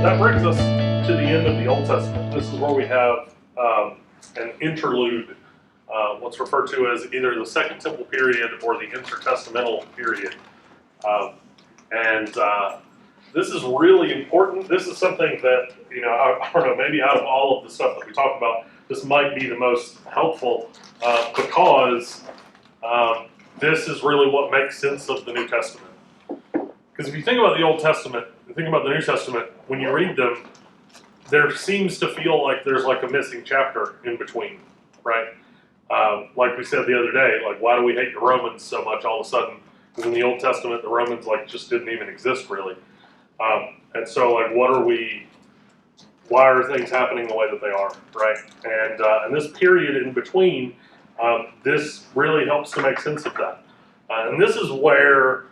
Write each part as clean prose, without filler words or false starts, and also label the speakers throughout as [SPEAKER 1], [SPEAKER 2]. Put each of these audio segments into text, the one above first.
[SPEAKER 1] that brings us to the end of the Old Testament. This is where we have an interlude, what's referred to as either the Second Temple period or the intertestamental period. And this is really important. This is something that, I don't know, maybe out of all of the stuff that we talk about, this might be the most helpful because this is really what makes sense of the New Testament. Because if you think about the Old Testament, and think about the New Testament, when you read them, there seems to feel like there's like a missing chapter in between, right? Like we said the other day, like why do we hate the Romans so much all of a sudden? Because in the Old Testament, the Romans just didn't even exist really. And so why are things happening the way that they are, right? And this period in between, this really helps to make sense of that. And this is where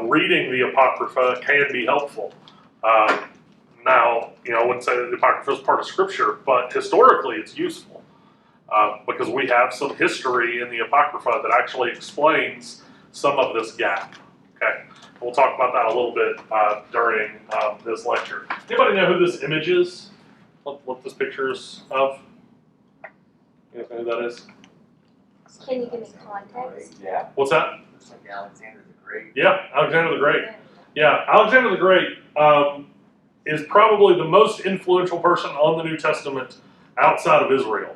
[SPEAKER 1] reading the Apocrypha can be helpful. Now, I wouldn't say that the Apocrypha is part of Scripture, but historically it's useful because we have some history in the Apocrypha that actually explains some of this gap. Okay, we'll talk about that a little bit during this lecture. Anybody know who this image is? What this picture is of? You know who that is?
[SPEAKER 2] Can you give me context?
[SPEAKER 3] Yeah.
[SPEAKER 1] What's that?
[SPEAKER 3] It's like Alexander the Great.
[SPEAKER 1] Yeah, Alexander the Great. Yeah, Alexander the Great is probably the most influential person on the New Testament outside of Israel.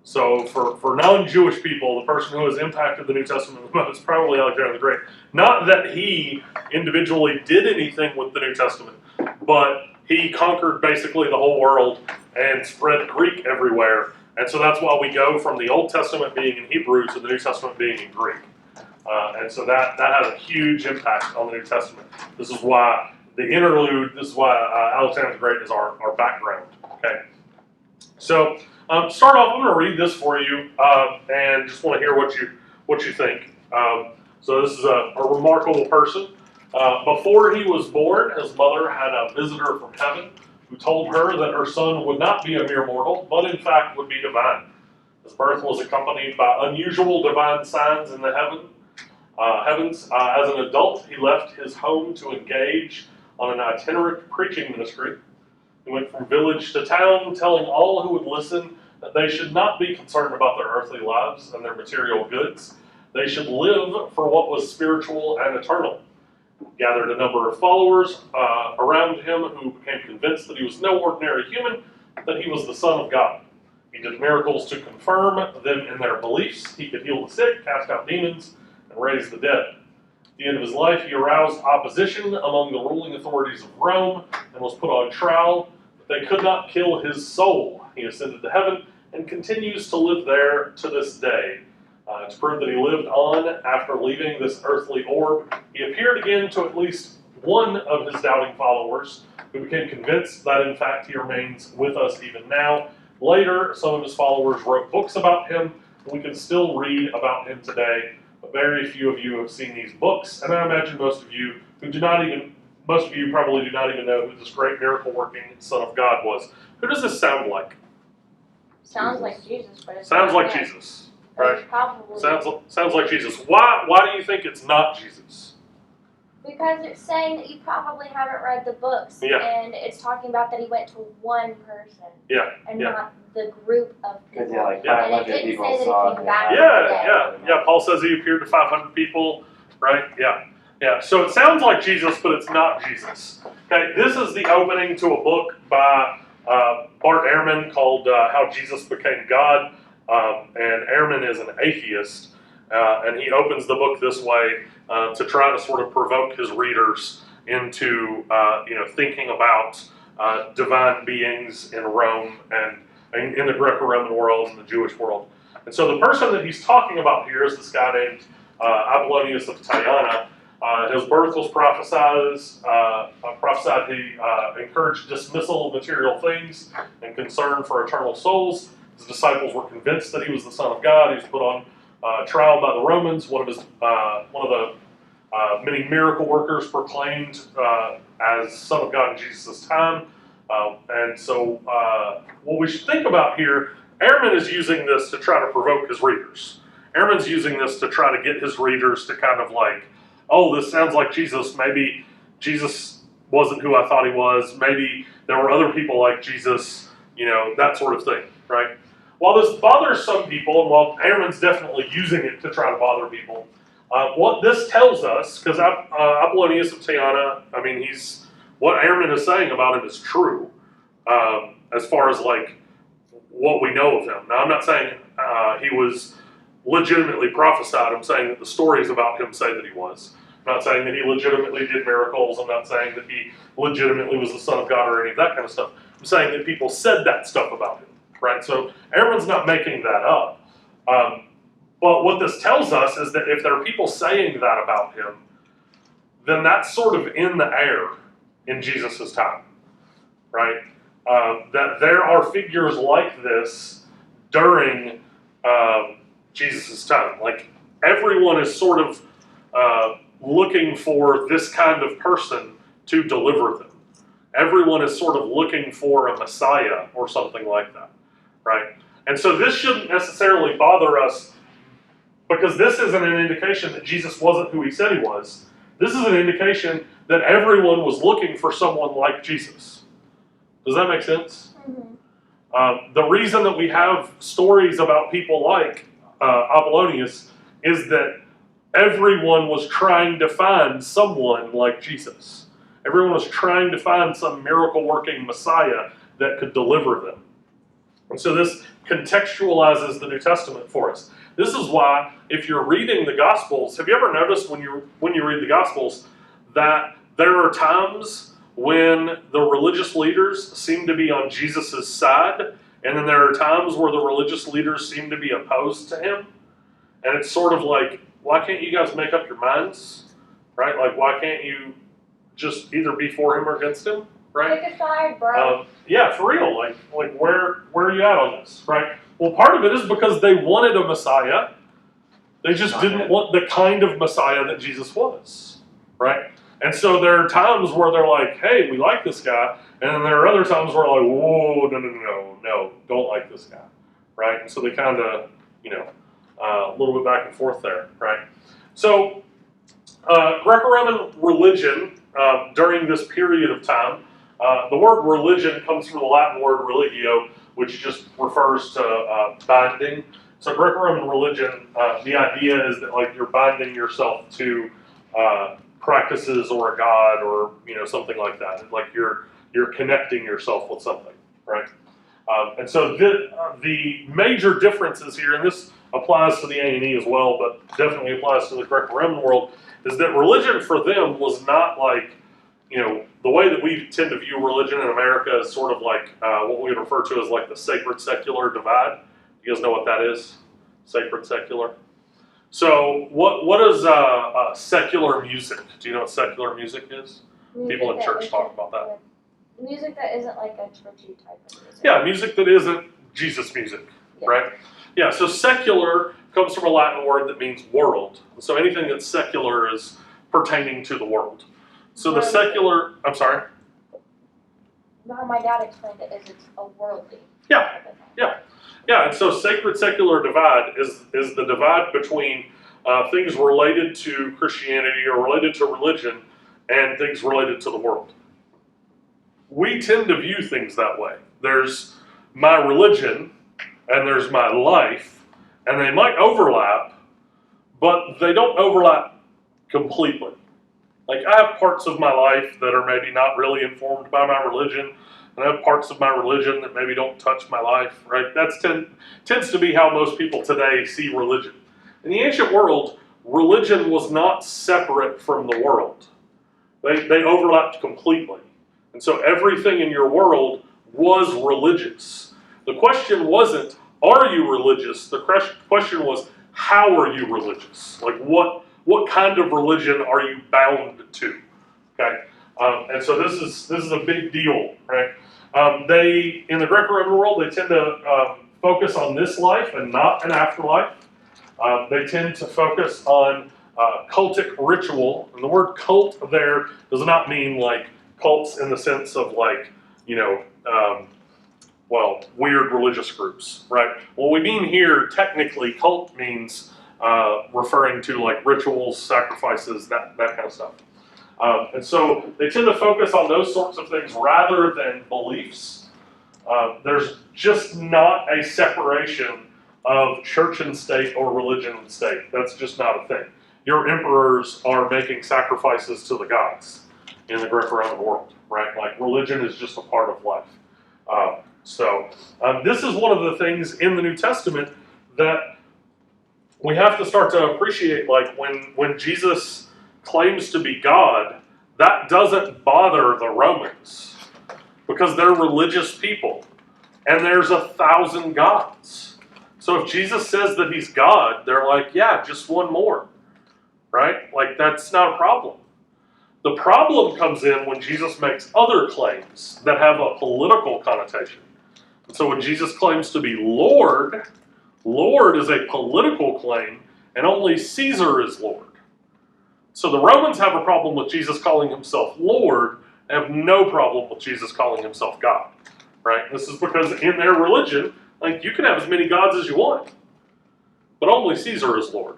[SPEAKER 1] So for non-Jewish people, the person who has impacted the New Testament the most is probably Alexander the Great. Not that he individually did anything with the New Testament, but he conquered basically the whole world and spread Greek everywhere. And so that's why we go from the Old Testament being in Hebrew to the New Testament being in Greek. And so that has a huge impact on the New Testament. This is why the interlude, this is why Alexander the Great is our background. Okay. So start off, I'm going to read this for you and just want to hear what you think. So this is a remarkable person. Before he was born, his mother had a visitor from heaven who told her that her son would not be a mere mortal, but in fact would be divine. His birth was accompanied by unusual divine signs in the heavens. As an adult, he left his home to engage on an itinerant preaching ministry. He went from village to town, telling all who would listen that they should not be concerned about their earthly lives and their material goods. They should live for what was spiritual and eternal. He gathered a number of followers around him who became convinced that he was no ordinary human, that he was the Son of God. He did miracles to confirm them in their beliefs. He could heal the sick, cast out demons, and raise the dead. At the end of his life, he aroused opposition among the ruling authorities of Rome and was put on trial, but they could not kill his soul. He ascended to heaven and continues to live there to this day. To prove that he lived on after leaving this earthly orb, he appeared again to at least one of his doubting followers, who became convinced that in fact he remains with us even now. Later, some of his followers wrote books about him, and we can still read about him today. But very few of you have seen these books, and I imagine most of you probably do not even know who this great miracle-working Son of God was. Who does this sound like?
[SPEAKER 2] Sounds like Jesus, but it's
[SPEAKER 1] Sounds
[SPEAKER 2] not
[SPEAKER 1] like
[SPEAKER 2] him.
[SPEAKER 1] Jesus.
[SPEAKER 2] But
[SPEAKER 1] Right.
[SPEAKER 2] it's probably
[SPEAKER 1] Sounds like Jesus. Why do you think it's not Jesus?
[SPEAKER 2] because it's saying that you probably haven't read the books,
[SPEAKER 1] Yeah.
[SPEAKER 2] and it's talking about that he went to one person,
[SPEAKER 1] Yeah.
[SPEAKER 2] and
[SPEAKER 1] Yeah.
[SPEAKER 2] not the group of
[SPEAKER 3] Because
[SPEAKER 2] people.
[SPEAKER 3] like
[SPEAKER 1] Yeah.
[SPEAKER 3] 500
[SPEAKER 2] And it didn't
[SPEAKER 3] people
[SPEAKER 2] say that he
[SPEAKER 3] saw
[SPEAKER 2] came
[SPEAKER 3] him.
[SPEAKER 2] back.
[SPEAKER 1] Yeah. Paul says he appeared to 500 people, right? Yeah. So it sounds like Jesus, but it's not Jesus. Okay, this is the opening to a book by Bart Ehrman called How Jesus Became God. And Ehrman is an atheist, and he opens the book this way to try to sort of provoke his readers into thinking about divine beings in Rome and in the Greco-Roman world and the Jewish world. And so the person that he's talking about here is this guy named Apollonius of Tyana. His birth was prophesied. He encouraged dismissal of material things and concern for eternal souls. His disciples were convinced that he was the Son of God. He was put on trial by the Romans. One of the many miracle workers proclaimed as Son of God in Jesus' time. And so what we should think about here, Ehrman is using this to try to provoke his readers. Ehrman's using this to try to get his readers to kind of like, oh, this sounds like Jesus. Maybe Jesus wasn't who I thought he was. Maybe there were other people like Jesus, that sort of thing, right? While this bothers some people, and while Aaron's definitely using it to try to bother people, what this tells us, because Apollonius of Tyana, what Aaron is saying about him is true, as far as like what we know of him. Now, I'm not saying he was legitimately prophesied. I'm saying that the stories about him say that he was. I'm not saying that he legitimately did miracles. I'm not saying that he legitimately was the Son of God or any of that kind of stuff. I'm saying that people said that stuff about him, right? So Aaron's not making that up. But what this tells us is that if there are people saying that about him, then that's sort of in the air in Jesus' time, right? That there are figures like this during Jesus' time. Like, everyone is sort of looking for this kind of person to deliver them. Everyone is sort of looking for a Messiah or something like that, right? And so this shouldn't necessarily bother us, because this isn't an indication that Jesus wasn't who he said he was. This is an indication that everyone was looking for someone like Jesus. Does that make sense?
[SPEAKER 2] Mm-hmm.
[SPEAKER 1] The reason that we have stories about people like Apollonius is that everyone was trying to find someone like Jesus. Everyone was trying to find some miracle-working Messiah that could deliver them. And so this contextualizes the New Testament for us. This is why, if you're reading the Gospels, have you ever noticed when you read the Gospels that there are times when the religious leaders seem to be on Jesus' side, and then there are times where the religious leaders seem to be opposed to him? And it's sort of like, why can't you guys make up your minds, right? Like, why can't you just either be for him or against him, right?
[SPEAKER 2] Pick a side, bro.
[SPEAKER 1] Yeah, for real. Like where are you at on this, right? Well, part of it is because they wanted a Messiah. They just didn't want the kind of Messiah that Jesus was, right? And so there are times where they're like, hey, we like this guy. And then there are other times where they're like, whoa, no, don't like this guy, right? And so they kind of, a little bit back and forth there, right? So Greco-Roman religion during this period of time, the word religion comes from the Latin word religio, which just refers to binding. So Greco-Roman religion, the idea is that like you're binding yourself to practices or a god or something like that. Like you're connecting yourself with something, right? And so the major differences here, and this applies to the A&E as well, but definitely applies to the Greco-Roman world, is that religion for them was not like, the way that we tend to view religion in America is sort of like what we refer to as like the sacred secular divide. You guys know what that is? Sacred secular. So what is secular music? Do you know what secular music is? People in church talk about that.
[SPEAKER 2] Music that isn't like a churchy type of music.
[SPEAKER 1] Yeah, music that isn't Jesus music, right? Yeah, so secular comes from a Latin word that means world. So anything that's secular is pertaining to the world. So the secular, I'm sorry?
[SPEAKER 2] How my dad explained it is it's a worldly.
[SPEAKER 1] Yeah, and so sacred secular divide is the divide between things related to Christianity or related to religion and things related to the world. We tend to view things that way. There's my religion and there's my life, and they might overlap, but they don't overlap completely. Like, I have parts of my life that are maybe not really informed by my religion, and I have parts of my religion that maybe don't touch my life, right? That tends to be how most people today see religion. In the ancient world, religion was not separate from the world. They overlapped completely. And so everything in your world was religious. The question wasn't, are you religious? The question was, how are you religious? Like, what kind of religion are you bound to? Okay, and so this is a big deal, right? They, in the Greco-Roman world, they tend to focus on this life and not an afterlife. They tend to focus on cultic ritual, and the word cult there does not mean like cults in the sense of like, weird religious groups, right? What we mean here, technically, cult means referring to like rituals, sacrifices, that kind of stuff. And so they tend to focus on those sorts of things rather than beliefs. There's just not a separation of church and state or religion and state. That's just not a thing. Your emperors are making sacrifices to the gods in the Greco-Roman world, right? Like religion is just a part of life. This is one of the things in the New Testament that we have to start to appreciate. Like when Jesus claims to be God, that doesn't bother the Romans because they're religious people and there's 1,000 gods. So if Jesus says that he's God, they're like, yeah, just one more, right? Like that's not a problem. The problem comes in when Jesus makes other claims that have a political connotation. And so when Jesus claims to be Lord, Lord is a political claim, and only Caesar is Lord. So the Romans have a problem with Jesus calling himself Lord, and have no problem with Jesus calling himself God, right? This is because in their religion, like you can have as many gods as you want, but only Caesar is Lord,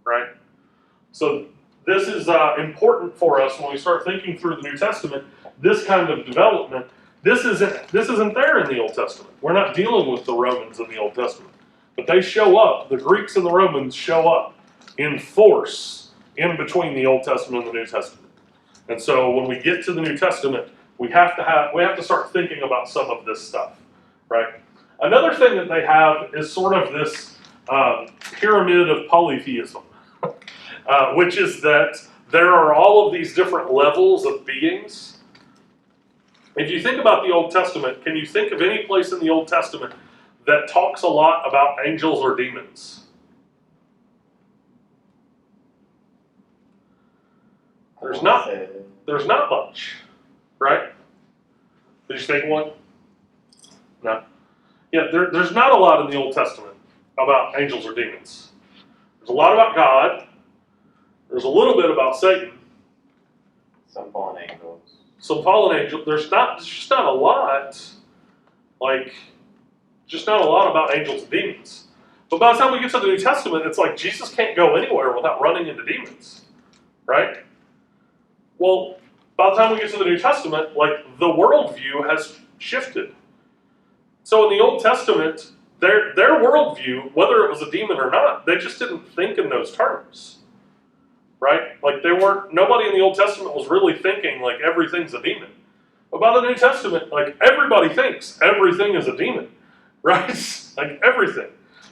[SPEAKER 1] right? So this is important for us when we start thinking through the New Testament. This kind of development, this isn't there in the Old Testament. We're not dealing with the Romans in the Old Testament, but they show up. The Greeks and the Romans show up in force in between the Old Testament and the New Testament. And so when we get to the New Testament, we have to start thinking about some of this stuff, right? Another thing that they have is sort of this pyramid of polytheism. Which is that there are all of these different levels of beings. If you think about the Old Testament, can you think of any place in the Old Testament that talks a lot about angels or demons? There's not much, right? Did you think of one? No. Yeah, there's not a lot in the Old Testament about angels or demons. There's a lot about God. There's a little bit about Satan.
[SPEAKER 3] Some fallen angels.
[SPEAKER 1] Some fallen angels. There's just not a lot. Just not a lot about angels and demons. But by the time we get to the New Testament, it's like Jesus can't go anywhere without running into demons, right? Well, by the time we get to the New Testament, like the worldview has shifted. So in the Old Testament, their worldview, whether it was a demon or not, they just didn't think in those terms. Right? Like nobody in the Old Testament was really thinking like everything's a demon. But by the New Testament, like everybody thinks everything is a demon, right? Like everything.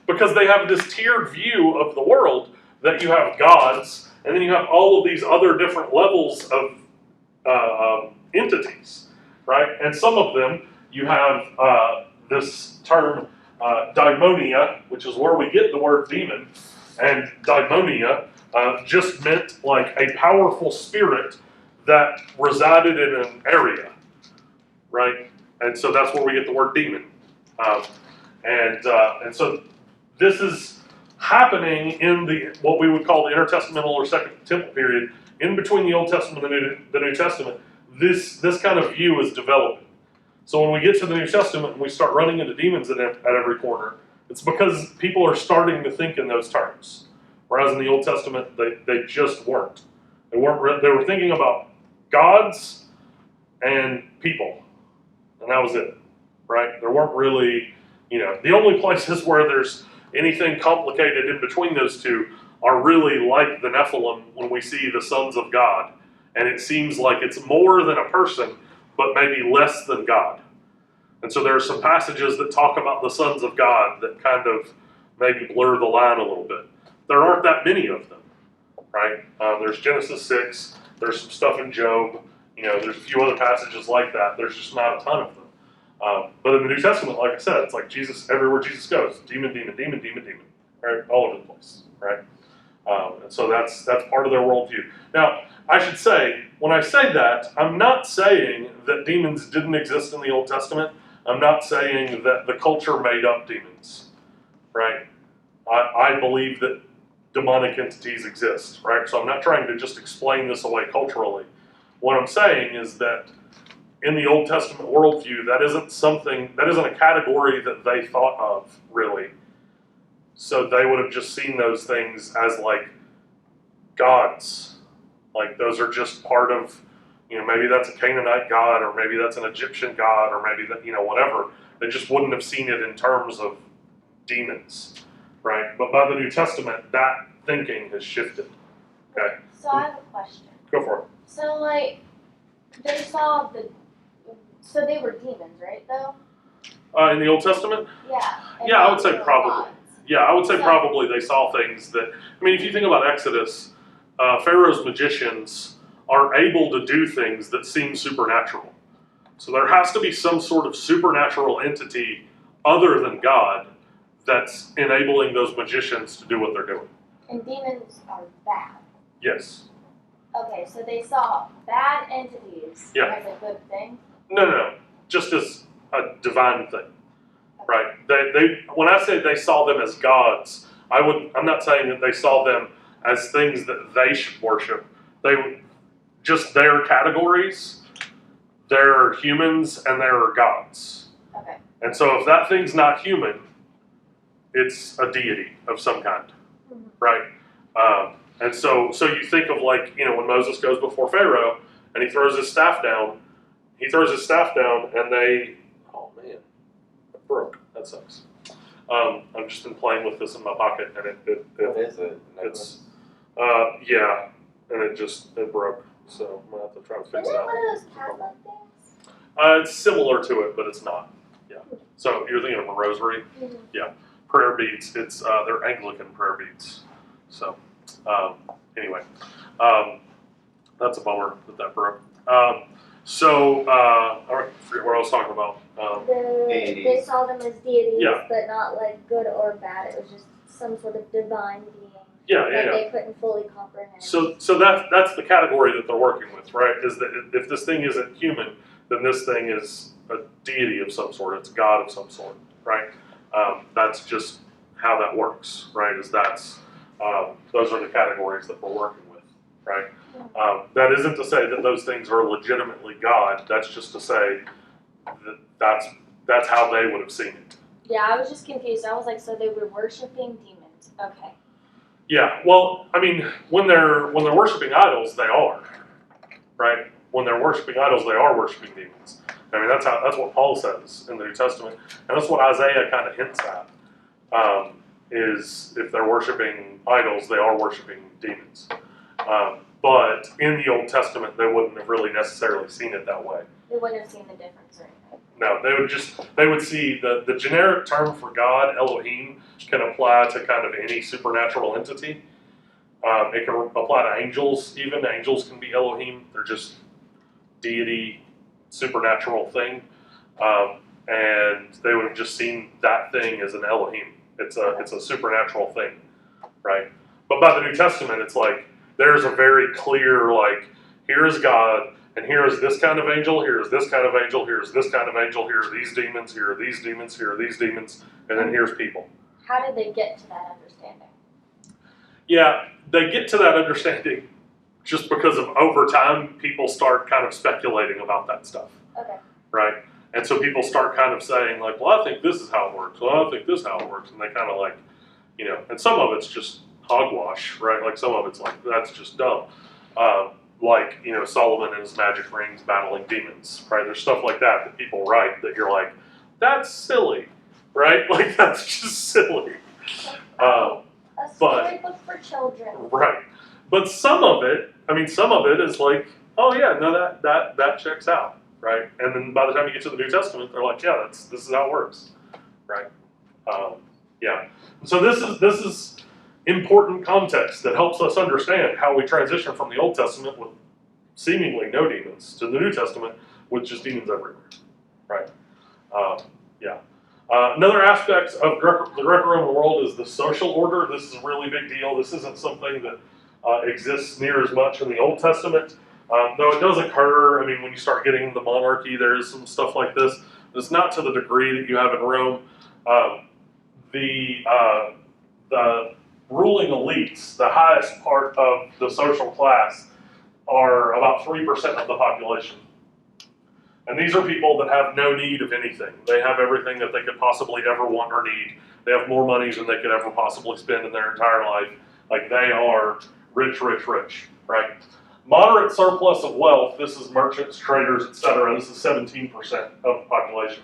[SPEAKER 1] Because they have this tiered view of the world that you have gods, and then you have all of these other different levels of entities, right? And some of them, you have this term daimonia, which is where we get the word demon, and daimonia just meant like a powerful spirit that resided in an area, right? And so that's where we get the word demon. And so this is happening in what we would call the intertestamental or Second Temple period, in between the Old Testament and the New Testament. This kind of view is developing. So when we get to the New Testament and we start running into demons at every corner, it's because people are starting to think in those terms. Whereas in the Old Testament, they just weren't. They were thinking about gods and people, and that was it, right? There weren't really, the only places where there's anything complicated in between those two are really like the Nephilim when we see the sons of God, and it seems like it's more than a person, but maybe less than God. And so there are some passages that talk about the sons of God that kind of maybe blur the line a little bit. There aren't that many of them, right? There's Genesis 6, there's some stuff in Job, there's a few other passages like that. There's just not a ton of them. But in the New Testament, like I said, it's like Jesus, everywhere Jesus goes, demon, demon, demon, demon, demon, right? All over the place, right? And so that's part of their worldview. Now, I should say, when I say that, I'm not saying that demons didn't exist in the Old Testament. I'm not saying that the culture made up demons, right? I believe that demonic entities exist, right? So I'm not trying to just explain this away culturally. What I'm saying is that in the Old Testament worldview, that isn't a category that they thought of, really. So they would have just seen those things as like gods, Like those are just part of, maybe that's a Canaanite god, or maybe that's an Egyptian god, or maybe that, whatever. They just wouldn't have seen it in terms of demons, right? But by the New Testament, that thinking has shifted. Okay,
[SPEAKER 2] So I have a question.
[SPEAKER 1] go for it.
[SPEAKER 2] So so they were demons, right? Though.
[SPEAKER 1] In the Old Testament,
[SPEAKER 2] Yeah. And
[SPEAKER 1] Yeah, I
[SPEAKER 2] now
[SPEAKER 1] would say
[SPEAKER 2] they were
[SPEAKER 1] probably.
[SPEAKER 2] gods.
[SPEAKER 1] yeah, I would say
[SPEAKER 2] So-
[SPEAKER 1] probably they saw things that. I mean, if you think about Exodus, Pharaoh's magicians are able to do things that seem supernatural. So there has to be some sort of supernatural entity other than God that's enabling those magicians to do what they're doing.
[SPEAKER 2] And demons are bad.
[SPEAKER 1] Yes.
[SPEAKER 2] Okay, so they saw bad entities
[SPEAKER 1] Yeah.
[SPEAKER 2] as a good thing.
[SPEAKER 1] No. Just as a divine thing, right? They when I say they saw them as gods, I'm not saying that they saw them as things that they should worship. They were just their categories. They're humans and they're gods.
[SPEAKER 2] Okay.
[SPEAKER 1] And so if that thing's not human, it's a deity of some kind,
[SPEAKER 2] Mhm.
[SPEAKER 1] right? And so you think of when Moses goes before Pharaoh and he throws his staff down, and oh man, it broke. That sucks. I've just been playing with this in my pocket and
[SPEAKER 3] What is it?
[SPEAKER 1] it's yeah, and it broke. So I'm gonna have to try to fix
[SPEAKER 2] Isn't it
[SPEAKER 1] that.
[SPEAKER 2] one of those cat-like things?
[SPEAKER 1] It's similar to it, but it's not. Yeah. So you're thinking of a rosary?
[SPEAKER 2] Mhm.
[SPEAKER 1] Yeah. Prayer beads. It's they're Anglican prayer beads. So anyway, that's a bummer that broke. All right, I forget what I was talking about.
[SPEAKER 2] They
[SPEAKER 3] Deities.
[SPEAKER 2] saw them as deities,
[SPEAKER 1] Yeah.
[SPEAKER 2] but not like good or bad. It was just some sort of divine being
[SPEAKER 1] Yeah.
[SPEAKER 2] that they couldn't fully comprehend.
[SPEAKER 1] So that's the category that they're working with, right? Is that if this thing isn't human, then this thing is a deity of some sort. It's a god of some sort, right? That's just how that works, right? Those are the categories that we're working with, right? That isn't to say that those things are legitimately God. That's just to say that that's how they would have seen it.
[SPEAKER 2] Yeah, I was just confused. I was like, so they were worshiping demons. Okay.
[SPEAKER 1] Yeah. Well, I mean, when they're worshiping idols, they are, right? When they're worshiping idols, they are worshiping demons. I mean, that's what Paul says in the New Testament, and that's what Isaiah kind of hints at. Is if they're worshiping idols, they are worshiping demons. But in the Old Testament, they wouldn't have really necessarily seen it that way.
[SPEAKER 2] They wouldn't have seen the difference or anything.
[SPEAKER 1] No, they would see the generic term for God, Elohim, can apply to kind of any supernatural entity. It can apply to angels, even. Angels can be Elohim. They're just deity, supernatural thing. And they would have just seen that thing as an Elohim. It's a supernatural thing, right? But by the New Testament, it's like there's a very clear here is God, and here is this kind of angel, here is this kind of angel, here is this kind of angel, here are these demons, here are these demons, here are these demons, and then here's people.
[SPEAKER 2] How did they get to that understanding?
[SPEAKER 1] Yeah, they get to that understanding just because of over time, people start kind of speculating about that stuff,
[SPEAKER 2] Okay.
[SPEAKER 1] right? And so people start kind of saying well, I think this is how it works. Well, I think this is how it works. And they kind of and some of it's just hogwash, right? Like some of it's that's just dumb. Solomon and his magic rings battling demons, right? There's stuff like that people write that you're like, that's silly, right? Like that's just silly.
[SPEAKER 2] A
[SPEAKER 1] but-
[SPEAKER 2] storybook for children.
[SPEAKER 1] Right. But some of it is oh yeah, no, that checks out, right? And then by the time you get to the New Testament, they're like, yeah, this is how it works, right? Yeah. So this is important context that helps us understand how we transition from the Old Testament with seemingly no demons to the New Testament with just demons everywhere, right? Yeah. Another aspect of the Greco-Roman world is the social order. This is a really big deal. This isn't something that exists near as much in the Old Testament, though it does occur. I mean, when you start getting into the monarchy, there is some stuff like this. It's not to the degree that you have in Rome. The ruling elites, the highest part of the social class, are about 3% of the population. And these are people that have no need of anything. They have everything that they could possibly ever want or need. They have more money than they could ever possibly spend in their entire life. Like they are rich, right? Moderate surplus of wealth, this is merchants, traders, etc. This is 17% of the population.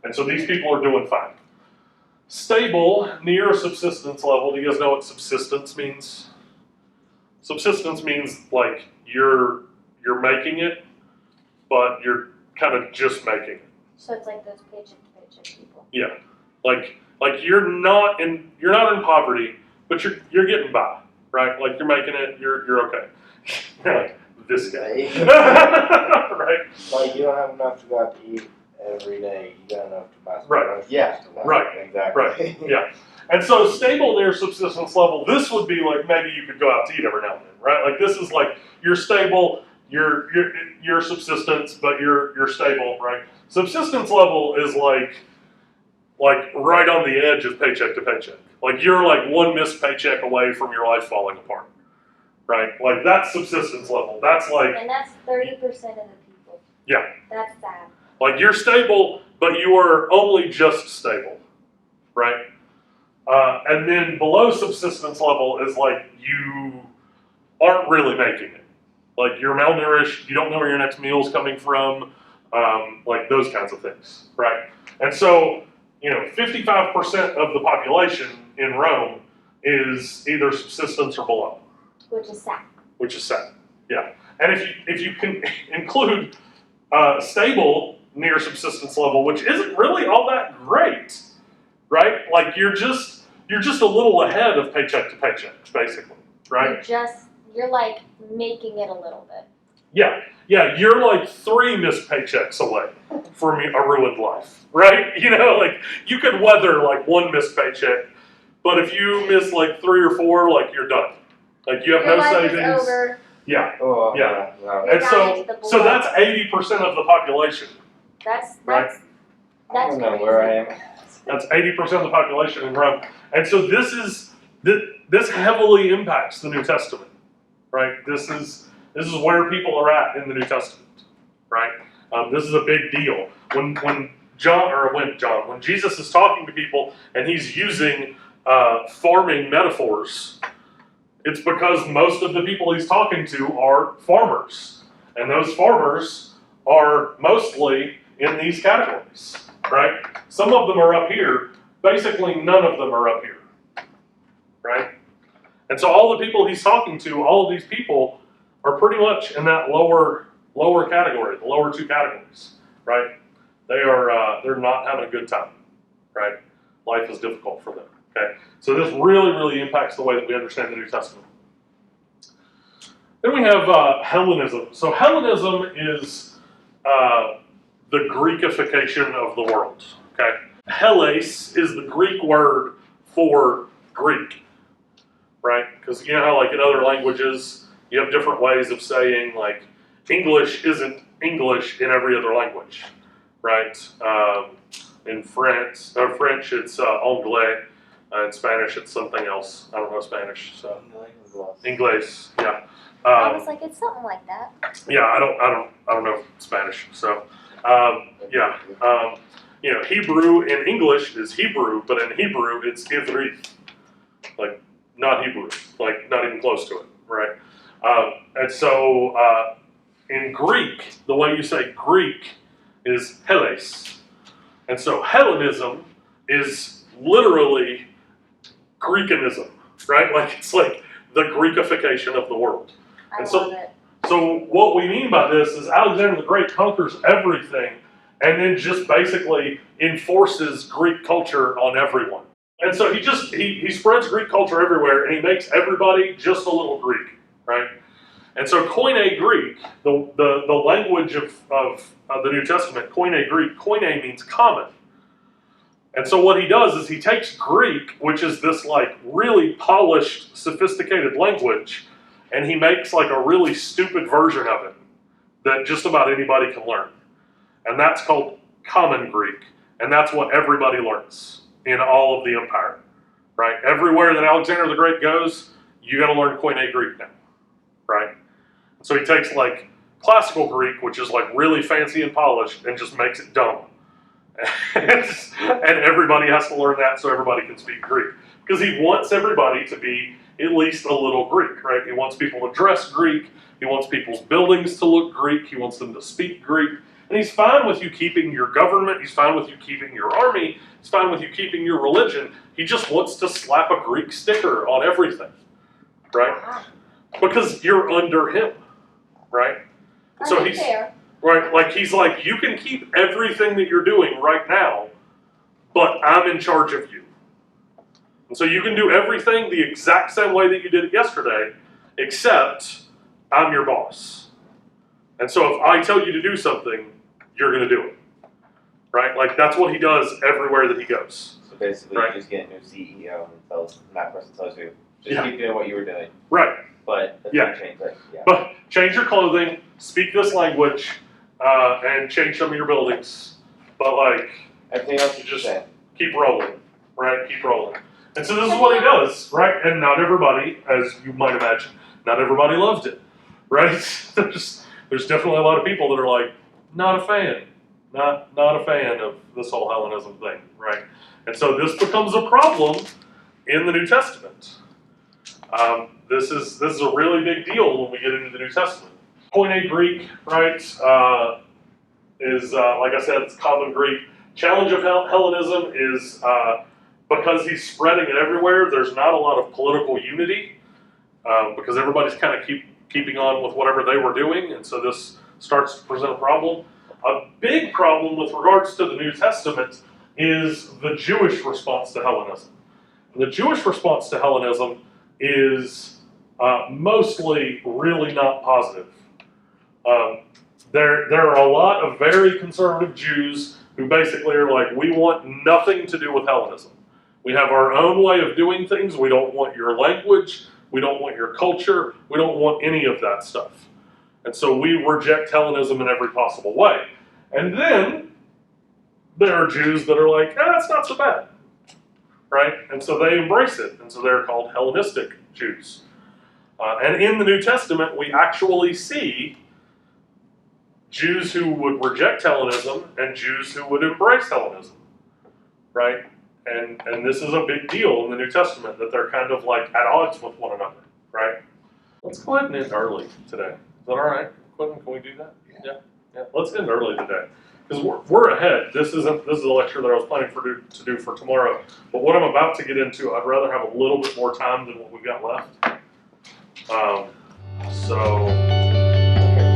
[SPEAKER 1] And so these people are doing fine. Stable, near subsistence level. Do you guys know what subsistence means? Subsistence means like you're making it, but you're kind of just making it.
[SPEAKER 2] So it's like those paycheck to paycheck people.
[SPEAKER 1] Yeah, like you're not in poverty, but you're getting by, right? Like you're making it, you're okay. You're like this guy, right?
[SPEAKER 4] Like you don't have enough to go out to eat every day. You got enough to buy some
[SPEAKER 1] Right.
[SPEAKER 4] groceries.
[SPEAKER 3] Yeah.
[SPEAKER 4] to buy.
[SPEAKER 1] Right.
[SPEAKER 4] Exactly.
[SPEAKER 1] Right. Yeah. And so stable near subsistence level, this would be like maybe you could go out to eat every now and then, right? Like this is like you're stable, you're subsistence, but you're stable, right? Subsistence level is like right on the edge of paycheck to paycheck. Like you're like one missed paycheck away from your life falling apart, right? Like that's subsistence level. That's like
[SPEAKER 2] And that's 30% of the people.
[SPEAKER 1] Yeah.
[SPEAKER 2] That's sad.
[SPEAKER 1] like you're stable, but you are only just stable, right? And then below subsistence level is like you aren't really making it. Like you're malnourished, you don't know where your next meal is coming from, like those kinds of things, right? And so, 55% of the population in Rome is either subsistence or below,
[SPEAKER 2] Which is sad.
[SPEAKER 1] which is sad. Yeah, and if you can include stable near subsistence level, which isn't really all that great, right? Like you're just a little ahead of paycheck to paycheck, basically, right?
[SPEAKER 2] You're like making it a little bit.
[SPEAKER 1] Yeah, you're like 3 missed paychecks away from a ruined life, right? Like you could weather like 1 missed paycheck, but if you miss like 3 or 4, like you're done. Like you have
[SPEAKER 2] Your
[SPEAKER 1] no
[SPEAKER 2] life
[SPEAKER 1] savings.
[SPEAKER 2] is over.
[SPEAKER 1] Yeah,
[SPEAKER 4] Oh,
[SPEAKER 1] Yeah.
[SPEAKER 4] no.
[SPEAKER 2] You're
[SPEAKER 1] and
[SPEAKER 2] down into the
[SPEAKER 1] so
[SPEAKER 2] blood.
[SPEAKER 1] that's 80% of the population.
[SPEAKER 2] That's
[SPEAKER 1] Right.
[SPEAKER 4] I
[SPEAKER 2] that's
[SPEAKER 4] don't know
[SPEAKER 2] crazy.
[SPEAKER 4] where I am.
[SPEAKER 1] That's 80% of the population in Rome, and so this heavily impacts the New Testament, right? This is where people are at in the New Testament, right? This is a big deal. When Jesus is talking to people and he's using farming metaphors, it's because most of the people he's talking to are farmers, and those farmers are mostly in these categories, right? Some of them are up here. Basically, none of them are up here, right? And so all the people he's talking to, all of these people are pretty much in that lower category, the lower 2 categories, right? They're not having a good time, right? Life is difficult for them. Okay, so this really, really impacts the way that we understand the New Testament. Then we have Hellenism. So Hellenism is the Greekification of the world. Okay, Hellas is the Greek word for Greek, right? Because you know how like in other languages you have different ways of saying like English isn't English in every other language, right? In French it's anglais. In Spanish, it's something else. I don't know Spanish, so Inglés, yeah.
[SPEAKER 2] I was like, it's something like that.
[SPEAKER 1] Yeah, I don't know Spanish, so yeah. Hebrew in English is Hebrew, but in Hebrew it's Ivrit, like not Hebrew, like not even close to it, right? And so in Greek, the way you say Greek is Hellas, and so Hellenism is literally Greekanism, right? Like it's like the Greekification of the world.
[SPEAKER 2] I
[SPEAKER 1] And so-
[SPEAKER 2] love it.
[SPEAKER 1] So what we mean by this is Alexander the Great conquers everything and then just basically enforces Greek culture on everyone. And so he spreads Greek culture everywhere and he makes everybody just a little Greek, right? And so Koine Greek, the language of the New Testament, Koine Greek, Koine means common. And so what he does is he takes Greek, which is this like really polished, sophisticated language, and he makes like a really stupid version of it that just about anybody can learn. And that's called Common Greek. And that's what everybody learns in all of the empire, right? Everywhere that Alexander the Great goes, you gotta learn Koine Greek now, right? So he takes like classical Greek, which is like really fancy and polished, and just makes it dumb. And everybody has to learn that so everybody can speak Greek. Because he wants everybody to be at least a little Greek, right? He wants people to dress Greek, He wants people's buildings to look Greek. He wants them to speak Greek. And he's fine with you keeping your government. He's fine with you keeping your army. He's fine with you keeping your religion. He just wants to slap a Greek sticker on everything, right? Because you're under him, right? So he's right, like he's like, you can keep everything that you're doing right now, but I'm in charge of you. And so you can do everything the exact same way that you did it yesterday, except I'm your boss. And so if I tell you to do something, you're going to do it. Right? Like that's what he does everywhere that he goes.
[SPEAKER 3] So basically,
[SPEAKER 1] Right.
[SPEAKER 3] you just get a new CEO and that person tells you, just
[SPEAKER 1] Yeah.
[SPEAKER 3] keep doing what you were doing.
[SPEAKER 1] Right.
[SPEAKER 3] But that's
[SPEAKER 1] Yeah.
[SPEAKER 3] gonna change it. Yeah.
[SPEAKER 1] But change your clothing, speak this language, and change some of your buildings. But like,
[SPEAKER 3] Everything else is
[SPEAKER 1] Just-
[SPEAKER 3] just the same.
[SPEAKER 1] keep rolling, right? Keep rolling. And so this is what he does, right? And not everybody, as you might imagine, not everybody loved it, right? there's definitely a lot of people that are like, not a fan, not a fan of this whole Hellenism thing, right? And so this becomes a problem in the New Testament. This is a really big deal when we get into the New Testament. Koine Greek, right, is like I said, it's common Greek. Challenge of Hellenism is because he's spreading it everywhere. There's not a lot of political unity because everybody's kind of keeping on with whatever they were doing, and so this starts to present a problem. A big problem with regards to the New Testament is the Jewish response to Hellenism. The Jewish response to Hellenism is mostly really not positive. There are a lot of very conservative Jews who basically are like, we want nothing to do with Hellenism. We have our own way of doing things. We don't want your language. We don't want your culture. We don't want any of that stuff. And so we reject Hellenism in every possible way. And then there are Jews that are like, it's not so bad. Right? And so they embrace it. And so they're called Hellenistic Jews. And in the New Testament, we actually see Jews who would reject Hellenism and Jews who would embrace Hellenism. Right? And this is a big deal in the New Testament, that they're kind of like at odds with one another. Right? Let's go ahead and end early today. Is that all right? Quentin, can we do that? Yeah. Let's end early today. Because we're ahead. This is a lecture that I was planning to do for tomorrow. But what I'm about to get into, I'd rather have a little bit more time than what we've got left. So.
[SPEAKER 3] Okay,